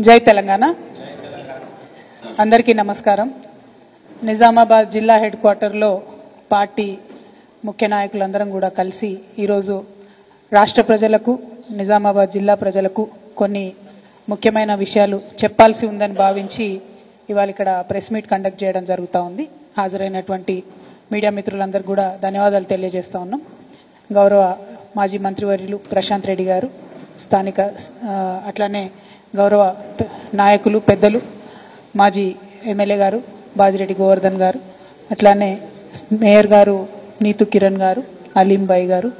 జై తెలంగాణ. అందరికీ నమస్కారం. నిజామాబాద్ జిల్లా హెడ్ క్వార్టర్లో పార్టీ ముఖ్య నాయకులందరం కూడా కలిసి ఈరోజు రాష్ట్ర ప్రజలకు, నిజామాబాద్ జిల్లా ప్రజలకు కొన్ని ముఖ్యమైన విషయాలు చెప్పాల్సి ఉందని భావించి ఇవాళ ఇక్కడ ప్రెస్ మీట్ కండక్ట్ చేయడం జరుగుతూ ఉంది. హాజరైనటువంటి మీడియా మిత్రులందరూ కూడా ధన్యవాదాలు తెలియజేస్తా ఉన్నాం. గౌరవ మాజీ మంత్రివర్యులు ప్రశాంత్ రెడ్డి గారు, స్థానిక అట్లానే గౌరవ నాయకులు పెద్దలు మాజీ ఎమ్మెల్యే గారు బాజిరెడ్డి గోవర్ధన్ గారు, అట్లానే మేయర్ గారు నీతు కిరణ్ గారు, అలీంబాయి గారు,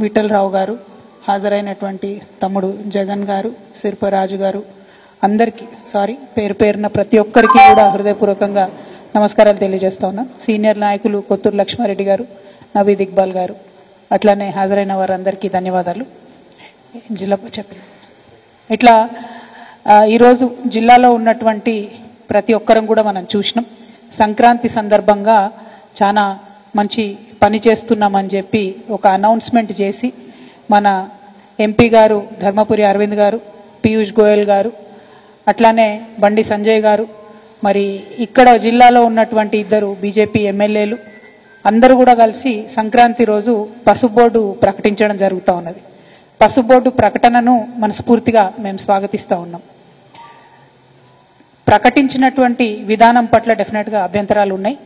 విఠలరావు గారు, హాజరైనటువంటి తమ్ముడు జగన్ గారు, శిల్పరాజు గారు, అందరికీ పేరు పేరున ప్రతి ఒక్కరికి కూడా హృదయపూర్వకంగా నమస్కారాలు తెలియజేస్తా ఉన్నాం. సీనియర్ నాయకులు కొత్తూరు లక్ష్మారెడ్డి గారు, నవీద్ ఇక్బాల్ గారు, అట్లానే హాజరైన వారందరికీ ధన్యవాదాలు. జిల్లా చెప్పండి. ఇట్లా ఈరోజు జిల్లాలో ఉన్నటువంటి ప్రతి ఒక్కరం కూడా మనం చూసినాం. సంక్రాంతి సందర్భంగా చాలా మంచి పని చేస్తున్నామని చెప్పి ఒక అనౌన్స్మెంట్ చేసి మన ఎంపీ గారు ధర్మపురి అరవింద్ గారు, పీయూష్ గోయల్ గారు, అట్లానే బండి సంజయ్ గారు, మరి ఇక్కడ జిల్లాలో ఉన్నటువంటి ఇద్దరు బీజేపీ ఎమ్మెల్యేలు అందరూ కూడా కలిసి సంక్రాంతి రోజు పసుపు బోర్డు ప్రకటించడం జరుగుతూ ఉన్నది. పసుపు బోర్డు ప్రకటనను మనస్ఫూర్తిగా మేము స్వాగతిస్తూ ఉన్నాం. ప్రకటించినటువంటి విధానం పట్ల డెఫినెట్గా అభ్యంతరాలు ఉన్నాయి.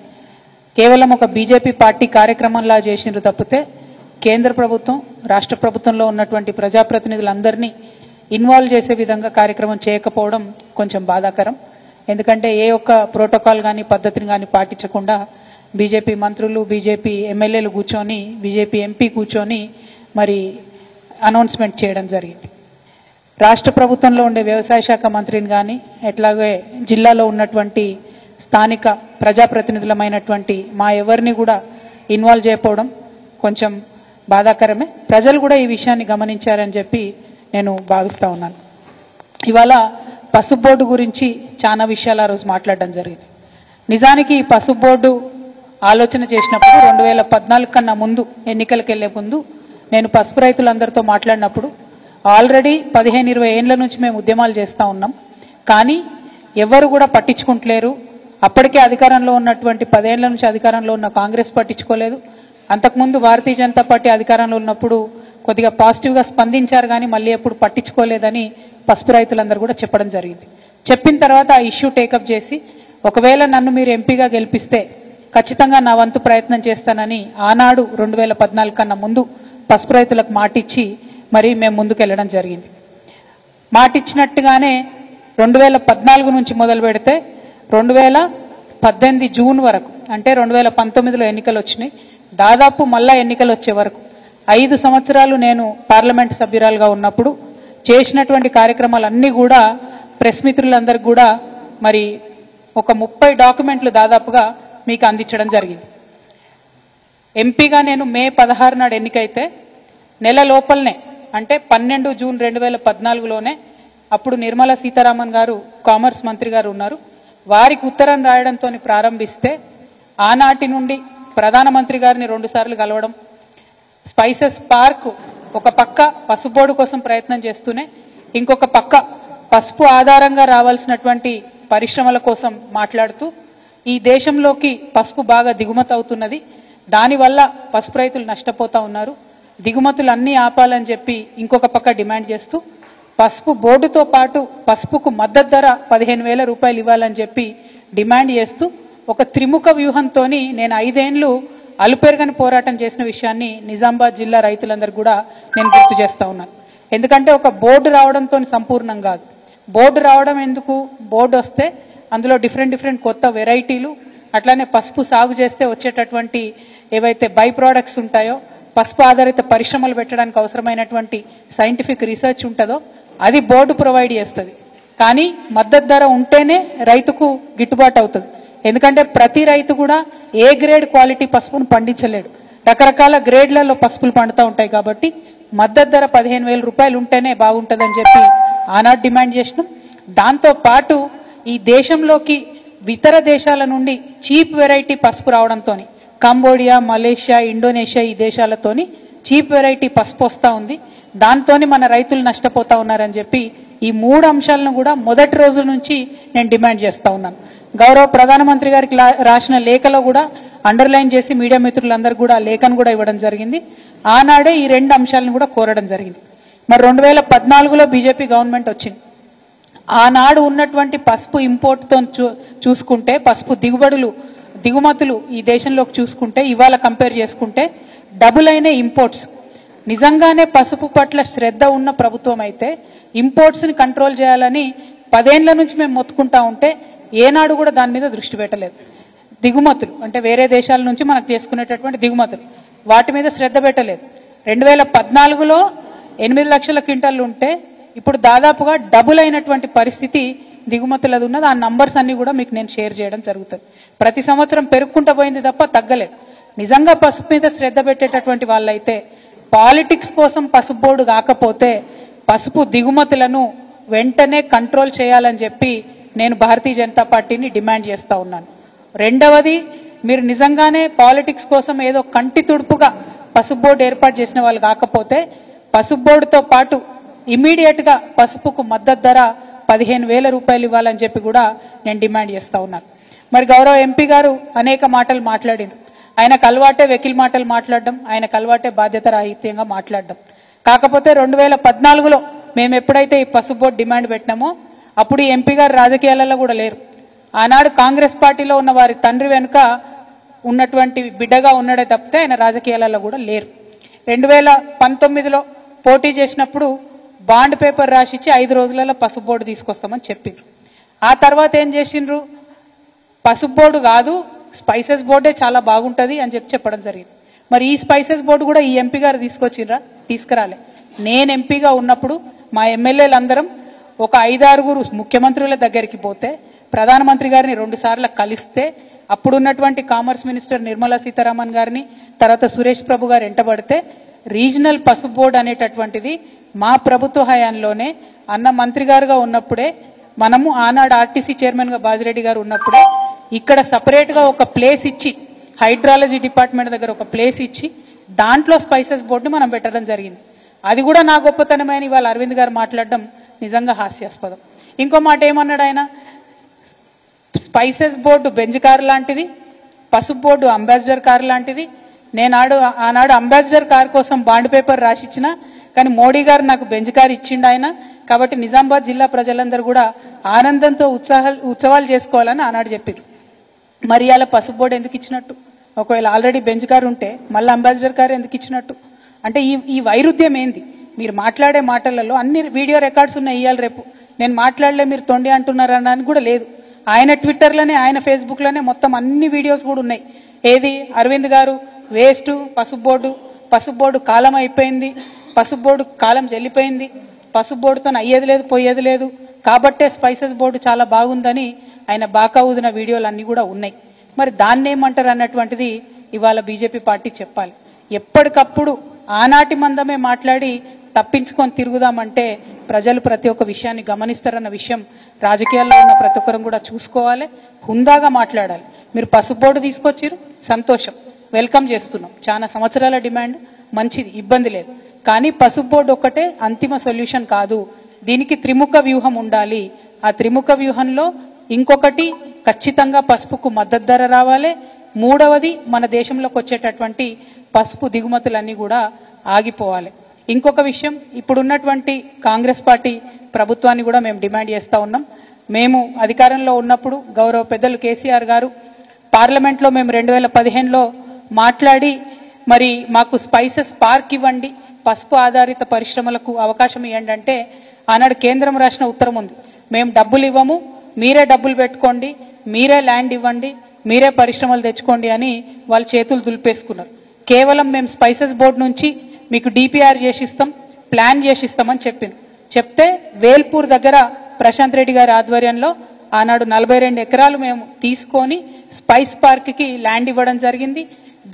కేవలం ఒక బీజేపీ పార్టీ కార్యక్రమంలా చేసినారు తప్పితే కేంద్ర ప్రభుత్వం, రాష్ట్ర ప్రభుత్వంలో ఉన్నటువంటి ప్రజాప్రతినిధులందరినీ ఇన్వాల్వ్ చేసే విధంగా కార్యక్రమం చేయకపోవడం కొంచెం బాధాకరం. ఎందుకంటే ఏ ఒక్క ప్రోటోకాల్ కానీ పద్ధతిని కానీ పాటించకుండా బీజేపీ మంత్రులు, బీజేపీ ఎమ్మెల్యేలు కూర్చొని, బీజేపీ ఎంపీ కూర్చొని మరి అనౌన్స్మెంట్ చేయడం జరిగింది. రాష్ట్ర ప్రభుత్వంలో ఉండే వ్యవసాయ శాఖ మంత్రిని కానీ, ఎట్లాగే జిల్లాలో ఉన్నటువంటి స్థానిక ప్రజాప్రతినిధులమైనటువంటి మా ఎవరిని కూడా ఇన్వాల్వ్ చేయకపోవడం కొంచెం బాధాకరమే. ప్రజలు కూడా ఈ విషయాన్ని గమనించారని చెప్పి నేను భావిస్తూ ఉన్నాను. ఇవాళ పసుపు బోర్డు గురించి చాలా విషయాలు ఆ రోజు మాట్లాడడం జరిగింది. నిజానికి ఈ పసుపు బోర్డు ఆలోచన చేసినప్పుడు 2014 కన్నా ముందు, ఎన్నికలకు వెళ్లే ముందు నేను పసుపు రైతులందరితో మాట్లాడినప్పుడు ఆల్రెడీ 15-20 ఏళ్ల నుంచి మేము ఉద్యమాలు చేస్తూ ఉన్నాం, కానీ ఎవరు కూడా పట్టించుకుంటలేరు. అప్పటికే అధికారంలో ఉన్నటువంటి 10 ఏళ్ల నుంచి అధికారంలో ఉన్న కాంగ్రెస్ పట్టించుకోలేదు. అంతకుముందు భారతీయ జనతా పార్టీ అధికారంలో ఉన్నప్పుడు కొద్దిగా పాజిటివ్గా స్పందించారు, కానీ మళ్ళీ ఎప్పుడు పట్టించుకోలేదని పసుపు రైతులందరూ కూడా చెప్పడం జరిగింది. చెప్పిన తర్వాత ఆ ఇష్యూ టేకప్ చేసి ఒకవేళ నన్ను మీరు ఎంపీగా గెలిపిస్తే ఖచ్చితంగా నా వంతు ప్రయత్నం చేస్తానని ఆనాడు 2014 కన్నా ముందు పసుపు రైతులకు మాటిచ్చి మరి మేము ముందుకెళ్లడం జరిగింది. మాటిచ్చినట్టుగానే 2014 నుంచి మొదలు పెడితే 2018 జూన్ వరకు, అంటే 2019లో ఎన్నికలు వచ్చినాయి, దాదాపు మళ్ళా ఎన్నికలు వచ్చే వరకు 5 సంవత్సరాలు నేను పార్లమెంట్ సభ్యురాలుగా ఉన్నప్పుడు చేసినటువంటి కార్యక్రమాలన్నీ కూడా ప్రెస్ మిత్రులందరికీ కూడా మరి ఒక 30 డాక్యుమెంట్లు దాదాపుగా మీకు అందించడం జరిగింది. ఎంపీగా నేను మే 16 నాడు ఎన్నికైతే నెల లోపలనే, అంటే 12 జూన్ 2014లోనే అప్పుడు నిర్మలా సీతారామన్ గారు కామర్స్ మంత్రి గారు ఉన్నారు, వారికి ఉత్తరం రాయడంతో ప్రారంభిస్తే ఆనాటి నుండి ప్రధానమంత్రి గారిని 2 సార్లు కలవడం, స్పైసెస్ పార్క్ ఒక పక్క పసుపు బోర్డు కోసం ప్రయత్నం చేస్తూనే ఇంకొక పక్క పసుపు ఆధారంగా రావాల్సినటువంటి పరిశ్రమల కోసం మాట్లాడుతూ ఈ దేశంలోకి పసుపు బాగా దిగుమతి అవుతున్నది, దానివల్ల పసుపు రైతులు నష్టపోతా ఉన్నారు, దిగుమతులన్నీ ఆపాలని చెప్పి ఇంకొక పక్క డిమాండ్ చేస్తూ పసుపు బోర్డుతో పాటు పసుపుకు మద్దతు ధర 15,000 రూపాయలు ఇవ్వాలని చెప్పి డిమాండ్ చేస్తూ ఒక త్రిముఖ వ్యూహంతో నేను 5 ఏళ్లు అలుపెరగని పోరాటం చేసిన విషయాన్ని నిజామాబాద్ జిల్లా రైతులందరూ కూడా నేను గుర్తు చేస్తా ఉన్నాను. ఎందుకంటే ఒక బోర్డు రావడంతో సంపూర్ణం కాదు. బోర్డు రావడం ఎందుకు, బోర్డు వస్తే అందులో డిఫరెంట్ కొత్త వెరైటీలు, అట్లానే పసుపు సాగు చేస్తే వచ్చేటటువంటి ఏవైతే బై ప్రోడక్ట్స్ ఉంటాయో, పసుపు ఆధారిత పరిశ్రమలు పెట్టడానికి అవసరమైనటువంటి సైంటిఫిక్ రీసెర్చ్ ఉంటుందో అది బోర్డు ప్రొవైడ్ చేస్తుంది. కానీ మద్దతు ధర ఉంటేనే రైతుకు గిట్టుబాటు అవుతుంది. ఎందుకంటే ప్రతి రైతు కూడా ఏ గ్రేడ్ క్వాలిటీ పసుపును పండించలేడు, రకరకాల గ్రేడ్లలో పసుపులు పండుతూ ఉంటాయి. కాబట్టి మద్దతు ధర 15,000 రూపాయలు ఉంటేనే బాగుంటుందని చెప్పి ఆనాడు డిమాండ్ చేసినాం. దాంతో పాటు ఈ దేశంలోకి ఇతర దేశాల నుండి చీప్ వెరైటీ పసుపు రావడంతో కంబోడియా, మలేషియా, ఇండోనేషియా ఈ దేశాలతోని చీప్ వెరైటీ పసుపు వస్తూ ఉంది, దాంతోని మన రైతులు నష్టపోతా ఉన్నారని చెప్పి ఈ 3 అంశాలను కూడా మొదటి రోజు నుంచి నేను డిమాండ్ చేస్తా ఉన్నాను. గౌరవ ప్రధానమంత్రి గారికి రాసిన లేఖలో కూడా అండర్లైన్ చేసి మీడియా మిత్రులందరూ కూడా లేఖను కూడా ఇవ్వడం జరిగింది. ఆనాడే ఈ 2 అంశాలను కూడా కోరడం జరిగింది. మరి 2014లో బీజేపీ గవర్నమెంట్ వచ్చింది. ఆనాడు ఉన్నటువంటి పసుపు ఇంపోర్ట్తో చూసుకుంటే, పసుపు దిగుమతులు ఈ దేశంలోకి చూసుకుంటే, ఇవాళ కంపేర్ చేసుకుంటే డబుల్ అయిన ఇంపోర్ట్స్. నిజంగానే పసుపు పట్ల శ్రద్ధ ఉన్న ప్రభుత్వం అయితే ఇంపోర్ట్స్ని కంట్రోల్ చేయాలని 10 ఏళ్ల నుంచి మేము మొత్తుకుంటా ఉంటే ఏనాడు కూడా దాని మీద దృష్టి పెట్టలేదు. దిగుమతులు అంటే వేరే దేశాల నుంచి మనకు చేసుకునేటటువంటి దిగుమతులు, వాటి మీద శ్రద్ధ పెట్టలేదు. 2014లో 8 లక్షల క్వింటాలు ఉంటే ఇప్పుడు దాదాపుగా డబుల్ అయినటువంటి పరిస్థితి దిగుమతులది ఉన్నది. ఆ నంబర్స్ అన్ని కూడా మీకు నేను షేర్ చేయడం జరుగుతుంది. ప్రతి సంవత్సరం పెరుగుకుంటూ పోయింది తప్ప తగ్గలేదు. నిజంగా పసుపు మీద శ్రద్ధ పెట్టేటటువంటి వాళ్ళైతే పాలిటిక్స్ కోసం పసుపు బోర్డు కాకపోతే పసుపు దిగుమతులను వెంటనే కంట్రోల్ చేయాలని చెప్పి నేను భారతీయ జనతా పార్టీని డిమాండ్ చేస్తా ఉన్నాను. రెండవది, మీరు నిజంగానే పాలిటిక్స్ కోసం ఏదో కంటి తుడుపుగా పసుపు బోర్డు ఏర్పాటు చేసిన వాళ్ళు కాకపోతే పసుపు బోర్డుతో పాటు ఇమీడియట్గా పసుపుకు మద్దతు ధర 15,000 రూపాయలు ఇవ్వాలని చెప్పి కూడా నేను డిమాండ్ చేస్తా ఉన్నాను. మరి గౌరవ ఎంపీ గారు అనేక మాటలు మాట్లాడింది. ఆయనకు అలవాటే వెకిల్ మాటలు మాట్లాడడం, ఆయనకు అలవాటే బాధ్యత రాహిత్యంగా మాట్లాడడం. కాకపోతే 2014లో మేము ఎప్పుడైతే ఈ పసుపు బోర్డు డిమాండ్ పెట్టినామో అప్పుడు ఈ ఎంపీ గారు రాజకీయాలలో కూడా లేరు. ఆనాడు కాంగ్రెస్ పార్టీలో ఉన్న వారి తండ్రి వెనుక ఉన్నటువంటి బిడ్డగా ఉన్నాడే తప్పితే ఆయన రాజకీయాలలో కూడా లేరు. 2019లో పోటీ చేసినప్పుడు బాండ్ పేపర్ రాసిచ్చి 5 రోజులలో పసుపు బోర్డు తీసుకొస్తామని చెప్పిండ్రు. ఆ తర్వాత ఏం చేసిండ్రు, పసుపు బోర్డు కాదు స్పైసెస్ బోర్డే చాలా బాగుంటుంది అని చెప్పడం జరిగింది. మరి ఈ స్పైసెస్ బోర్డు కూడా ఈ ఎంపీ గారు తీసుకొచ్చిండ్రా? తీసుకురాలే. నేను ఎంపీగా ఉన్నప్పుడు మా ఎమ్మెల్యేలందరం ఒక 5-6 ముఖ్యమంత్రుల దగ్గరికి పోతే, ప్రధానమంత్రి గారిని 2 సార్లు కలిస్తే, అప్పుడున్నటువంటి కామర్స్ మినిస్టర్ నిర్మలా సీతారామన్ గారిని, తర్వాత సురేష్ ప్రభు గారు ఎంటబడితే రీజనల్ పసుపు బోర్డు అనేటటువంటిది మా ప్రభుత్వ హయాంలోనే అన్న మంత్రి గారుగా ఉన్నప్పుడే, మనము ఆనాడు ఆర్టీసీ చైర్మన్గా బాజిరెడ్డి గారు ఉన్నప్పుడే ఇక్కడ సపరేట్గా ఒక ప్లేస్ ఇచ్చి, హైడ్రాలజీ డిపార్ట్మెంట్ దగ్గర ఒక ప్లేస్ ఇచ్చి దాంట్లో స్పైసెస్ బోర్డుని మనం పెట్టడం జరిగింది. అది కూడా నా గొప్పతనమైన ఇవాళ అరవింద్ గారు మాట్లాడడం నిజంగా హాస్యాస్పదం. ఇంకో మాట ఏమన్నాడు ఆయన, స్పైసెస్ బోర్డు బెంజ్ కారు లాంటిది, పసుపు బోర్డు అంబాసిడర్ కారు లాంటిది. ఆనాడు అంబాసిడర్ కారు కోసం బాండ్ పేపర్ రాసిచ్చిన, కానీ మోడీ గారు నాకు బెంజ్ కారు ఇచ్చిండు ఆయన. కాబట్టి నిజామాబాద్ జిల్లా ప్రజలందరూ కూడా ఆనందంతో ఉత్సవాలు చేసుకోవాలని ఆనాడు చెప్పారు. మరి అలా పసుపు బోర్డు ఎందుకు ఇచ్చినట్టు? ఒకవేళ ఆల్రెడీ బెంజ్ కారు ఉంటే మళ్ళీ అంబాసిడర్ కారు ఎందుకు ఇచ్చినట్టు? అంటే ఈ వైరుధ్యం ఏంది? మీరు మాట్లాడే మాటలలో అన్ని వీడియో రికార్డ్స్ ఉన్నాయి. ఇవాళ రేపు నేను మాట్లాడలే మీరు తొండి అంటున్నారు అనడానికి కూడా లేదు. ఆయన ట్విట్టర్లోనే, ఆయన ఫేస్బుక్లోనే మొత్తం అన్ని వీడియోస్ కూడా ఉన్నాయి. ఏది, అరవింద్ గారు వేస్ట్, పసుపు బోర్డు కాలం అయిపోయింది, పసుపు బోర్డు కాలం చెల్లిపోయింది, పసుపు బోర్డుతో అయ్యేది లేదు పోయేది లేదు, కాబట్టే స్పైసెస్ బోర్డు చాలా బాగుందని ఆయన బాకా ఊదిన వీడియోలు అన్నీ కూడా ఉన్నాయి. మరి దాన్ని ఏమంటారు అన్నటువంటిది ఇవాళ బీజేపీ పార్టీ చెప్పాలి. ఎప్పటికప్పుడు ఆనాటి మందమే మాట్లాడి తప్పించుకొని తిరుగుదామంటే ప్రజలు ప్రతి ఒక్క విషయాన్ని గమనిస్తారన్న విషయం రాజకీయాల్లో ఉన్న ప్రతి ఒక్కరం కూడా చూసుకోవాలి. హుందాగా మాట్లాడాలి. మీరు పసుపు బోర్డు తీసుకొచ్చారు, సంతోషం, వెల్కమ్ చేస్తున్నాం. చాలా సంవత్సరాల డిమాండ్, మంచిది, ఇబ్బంది లేదు. కానీ పసుపు బోర్డు ఒక్కటే అంతిమ సొల్యూషన్ కాదు. దీనికి త్రిముఖ వ్యూహం ఉండాలి. ఆ త్రిముఖ వ్యూహంలో ఇంకొకటి, ఖచ్చితంగా పసుపుకు మద్దతు ధర రావాలి. మూడవది, మన దేశంలోకి వచ్చేటటువంటి పసుపు దిగుమతులన్నీ కూడా ఆగిపోవాలి. ఇంకొక విషయం, ఇప్పుడున్నటువంటి కాంగ్రెస్ పార్టీ ప్రభుత్వాన్ని కూడా మేము డిమాండ్ చేస్తూ ఉన్నాం. మేము అధికారంలో ఉన్నప్పుడు గౌరవ పెద్దలు కేసీఆర్ గారు పార్లమెంట్లో మేము 2015లో మాట్లాడి, మరి మాకు స్పైసెస్ పార్క్ ఇవ్వండి, పసుపు ఆధారిత పరిశ్రమలకు అవకాశం ఇవ్వండి అంటే ఆనాడు కేంద్రం రాసిన ఉత్తరం ఉంది, మేము డబ్బులు ఇవ్వము, మీరే డబ్బులు పెట్టుకోండి, మీరే ల్యాండ్ ఇవ్వండి, మీరే పరిశ్రమలు తెచ్చుకోండి అని వాళ్ళు చేతులు దులిపేసుకున్నారు. కేవలం మేము స్పైసెస్ బోర్డు నుంచి మీకు డిపిఆర్ చేసిస్తాం, ప్లాన్ చేసిస్తామని చెప్తే వేల్పూర్ దగ్గర ప్రశాంత్ రెడ్డి గారి ఆధ్వర్యంలో ఆనాడు 42 ఎకరాలు మేము తీసుకొని స్పైస్ పార్క్కి ల్యాండ్ ఇవ్వడం జరిగింది.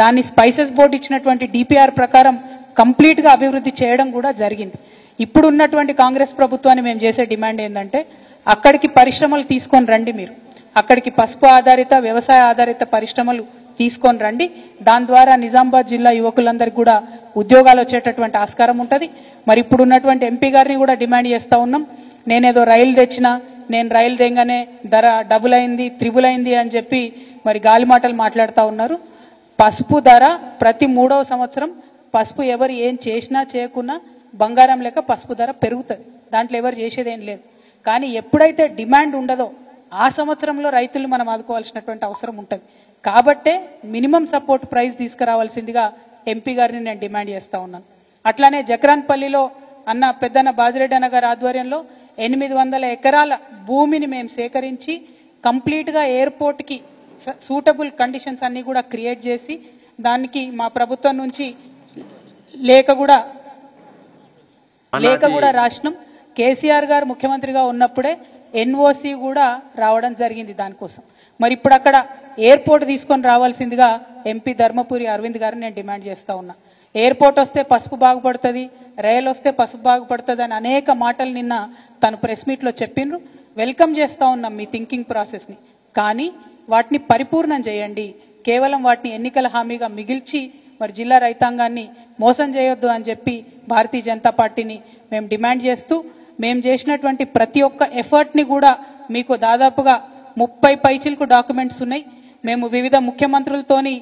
దాన్ని స్పైసెస్ బోర్డు ఇచ్చినటువంటి డిపిఆర్ ప్రకారం కంప్లీట్గా అభివృద్ధి చేయడం కూడా జరిగింది. ఇప్పుడు ఉన్నటువంటి కాంగ్రెస్ ప్రభుత్వాన్ని మేము చేసే డిమాండ్ ఏంటంటే, అక్కడికి పరిశ్రమలు తీసుకొని రండి, మీరు అక్కడికి పసుపు ఆధారిత వ్యవసాయ ఆధారిత పరిశ్రమలు తీసుకొని రండి. దాని ద్వారా నిజామాబాద్ జిల్లా యువకులందరికీ కూడా ఉద్యోగాలు వచ్చేటటువంటి ఆస్కారం ఉంటుంది. మరి ఇప్పుడు ఉన్నటువంటి ఎంపీ గారిని కూడా డిమాండ్ చేస్తూ ఉన్నాం, నేనేదో రైలు తెచ్చినా, నేను రైలు తెంగానే ధర డబుల్ అయింది, త్రిబుల్ అయింది అని చెప్పి మరి గాలి మాటలు మాట్లాడుతూ ఉన్నారు. పసుపు ధర ప్రతి 3వ సంవత్సరం పసుపు ఎవరు ఏం చేసినా చేయకున్నా బంగారం లెక్క పసుపు ధర పెరుగుతుంది. దాంట్లో ఎవరు చేసేదేం లేదు. కానీ ఎప్పుడైతే డిమాండ్ ఉండదో ఆ సంవత్సరంలో రైతులు మనం ఆదుకోవాల్సినటువంటి అవసరం ఉంటుంది. కాబట్టే మినిమం సపోర్ట్ ప్రైస్ తీసుకురావాల్సిందిగా ఎంపీ గారిని నేను డిమాండ్ చేస్తూ ఉన్నాను. అట్లానే జక్రాన్పల్లిలో అన్న పెద్దన్న బాజిరెడ్డి అన్న గారి ఆధ్వర్యంలో 800 ఎకరాల భూమిని మేము సేకరించి కంప్లీట్గా ఎయిర్పోర్ట్కి సూటబుల్ కండిషన్స్ అన్నీ కూడా క్రియేట్ చేసి దానికి మా ప్రభుత్వం నుంచి లేఖ కూడా రాసినాం. కేసీఆర్ గారు ముఖ్యమంత్రిగా ఉన్నప్పుడే ఎన్ఓసి కూడా రావడం జరిగింది దానికోసం. మరి ఇప్పుడు అక్కడ ఎయిర్పోర్ట్ తీసుకొని రావాల్సిందిగా ఎంపీ ధర్మపురి అరవింద్ గారిని నేను డిమాండ్ చేస్తూ ఉన్నా. ఎయిర్పోర్ట్ వస్తే పసుపు బాగుపడుతుంది, రైలు వస్తే పసుపు బాగుపడుతుంది అని అనేక మాటలు నిన్న తను ప్రెస్ మీట్లో చెప్పిండ్రు. వెల్కమ్ చేస్తూ ఉన్నాం మీ థింకింగ్ ప్రాసెస్ని. కానీ వాటిని పరిపూర్ణం చేయండి. కేవలం వాటిని ఎన్నికల హామీగా మిగిల్చి మరి జిల్లా రైతాంగాన్ని మోసం చేయొద్దు అని చెప్పి భారతీయ జనతా పార్టీని మేము డిమాండ్ చేస్తూ, మేము చేసినటువంటి ప్రతి ఒక్క ఎఫర్ట్ని కూడా మీకు దాదాపుగా 30 పైచిలకు డాక్యుమెంట్స్ ఉన్నాయి. మేము వివిధ ముఖ్యమంత్రులతోని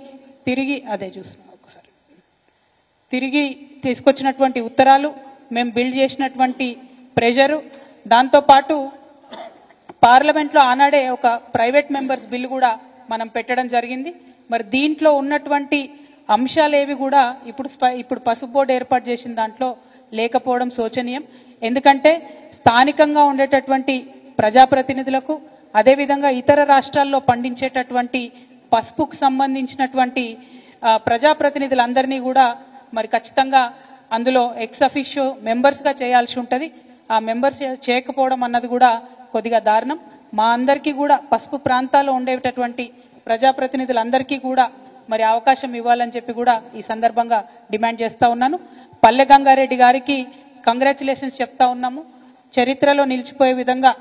తిరిగి తీసుకొచ్చినటువంటి ఉత్తరాలు, మేము బిల్డ్ చేసినటువంటి ప్రెషరు, దాంతోపాటు పార్లమెంట్లో ఆనాడే ఒక ప్రైవేట్ మెంబర్స్ బిల్లు కూడా మనం పెట్టడం జరిగింది. మరి దీంట్లో ఉన్నటువంటి అంశాలేవి కూడా ఇప్పుడు పసుపు బోర్డు ఏర్పాటు చేసిన దాంట్లో లేకపోవడం శోచనీయం. ఎందుకంటే స్థానికంగా ఉండేటటువంటి ప్రజాప్రతినిధులకు, అదేవిధంగా ఇతర రాష్ట్రాల్లో పండించేటటువంటి పసుపుకు సంబంధించినటువంటి ప్రజాప్రతినిధులందరినీ కూడా మరి ఖచ్చితంగా అందులో ఎక్స్ అఫిషియో మెంబర్స్గా చేయాల్సి ఉంటుంది. ఆ మెంబర్స్ చేయకపోవడం అన్నది కూడా కొద్దిగా దారుణం. మా అందరికీ కూడా పసుపు ప్రాంతాల్లో ఉండేటటువంటి ప్రజాప్రతినిధులందరికీ కూడా మరి అవకాశం ఇవ్వాలని చెప్పి కూడా ఈ సందర్భంగా డిమాండ్ చేస్తూ ఉన్నాను. పల్లె గంగారెడ్డి గారికి కంగ్రాచులేషన్స్ చెప్తా ఉన్నాము. చరిత్రలో నిలిచిపోయే విధంగా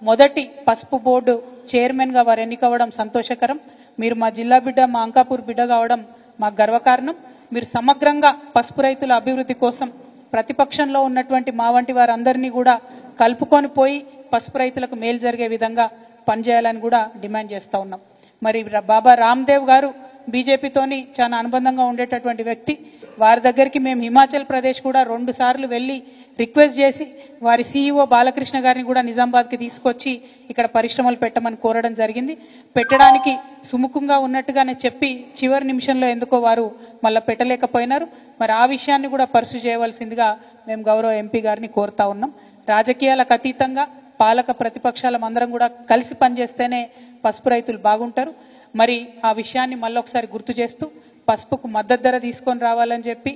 మొదటి పసుపు బోర్డు చైర్మన్గా వారు ఎన్నికవడం సంతోషకరం. మీరు మా జిల్లా బిడ్డ, మా అంకాపూర్ బిడ్డ కావడం మాకు గర్వకారణం. మీరు సమగ్రంగా పసుపు రైతుల అభివృద్ధి కోసం ప్రతిపక్షంలో ఉన్నటువంటి మా వంటి వారందరినీ కూడా కలుపుకొని పోయి పసుపు రైతులకు మేలు జరిగే విధంగా పనిచేయాలని కూడా డిమాండ్ చేస్తూ ఉన్నాం. మరి బాబా రామ్దేవ్ గారు బీజేపీతోని చాలా అనుబంధంగా ఉండేటటువంటి వ్యక్తి. వారి దగ్గరికి మేము హిమాచల్ ప్రదేశ్ కూడా 2 సార్లు వెళ్ళి రిక్వెస్ట్ చేసి వారి సీఈఓ బాలకృష్ణ గారిని కూడా నిజామాబాద్కి తీసుకొచ్చి ఇక్కడ పరిశ్రమలు పెట్టమని కోరడం జరిగింది. పెట్టడానికి సుముఖంగా ఉన్నట్టుగానే చెప్పి చివరి నిమిషంలో ఎందుకో వారు మళ్ళీ పెట్టలేకపోయినారు. మరి ఆ విషయాన్ని కూడా పర్సూ చేయవలసిందిగా మేము గౌరవ ఎంపీ గారిని కోరుతా ఉన్నాం. రాజకీయాలకు అతీతంగా పాలక ప్రతిపక్షాలం అందరం కూడా కలిసి పనిచేస్తేనే పసుపు రైతులు బాగుంటారు. మరి ఆ విషయాన్ని మళ్ళొకసారి గుర్తు చేస్తూ పసుపుకు మద్దతు ధర తీసుకొని రావాలని చెప్పి,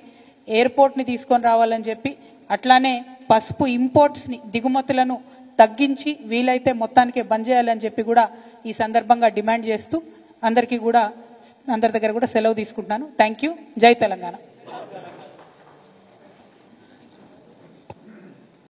ఎయిర్పోర్ట్ని తీసుకొని రావాలని చెప్పి, అట్లానే పసుపు ఇంపోర్ట్స్ని, దిగుమతులను తగ్గించి వీలైతే మొత్తానికే బంద్ చేయాలని చెప్పి కూడా ఈ సందర్భంగా డిమాండ్ చేస్తూ అందరి దగ్గర కూడా సెలవు తీసుకుంటున్నాను. Thank you. జై తెలంగాణ.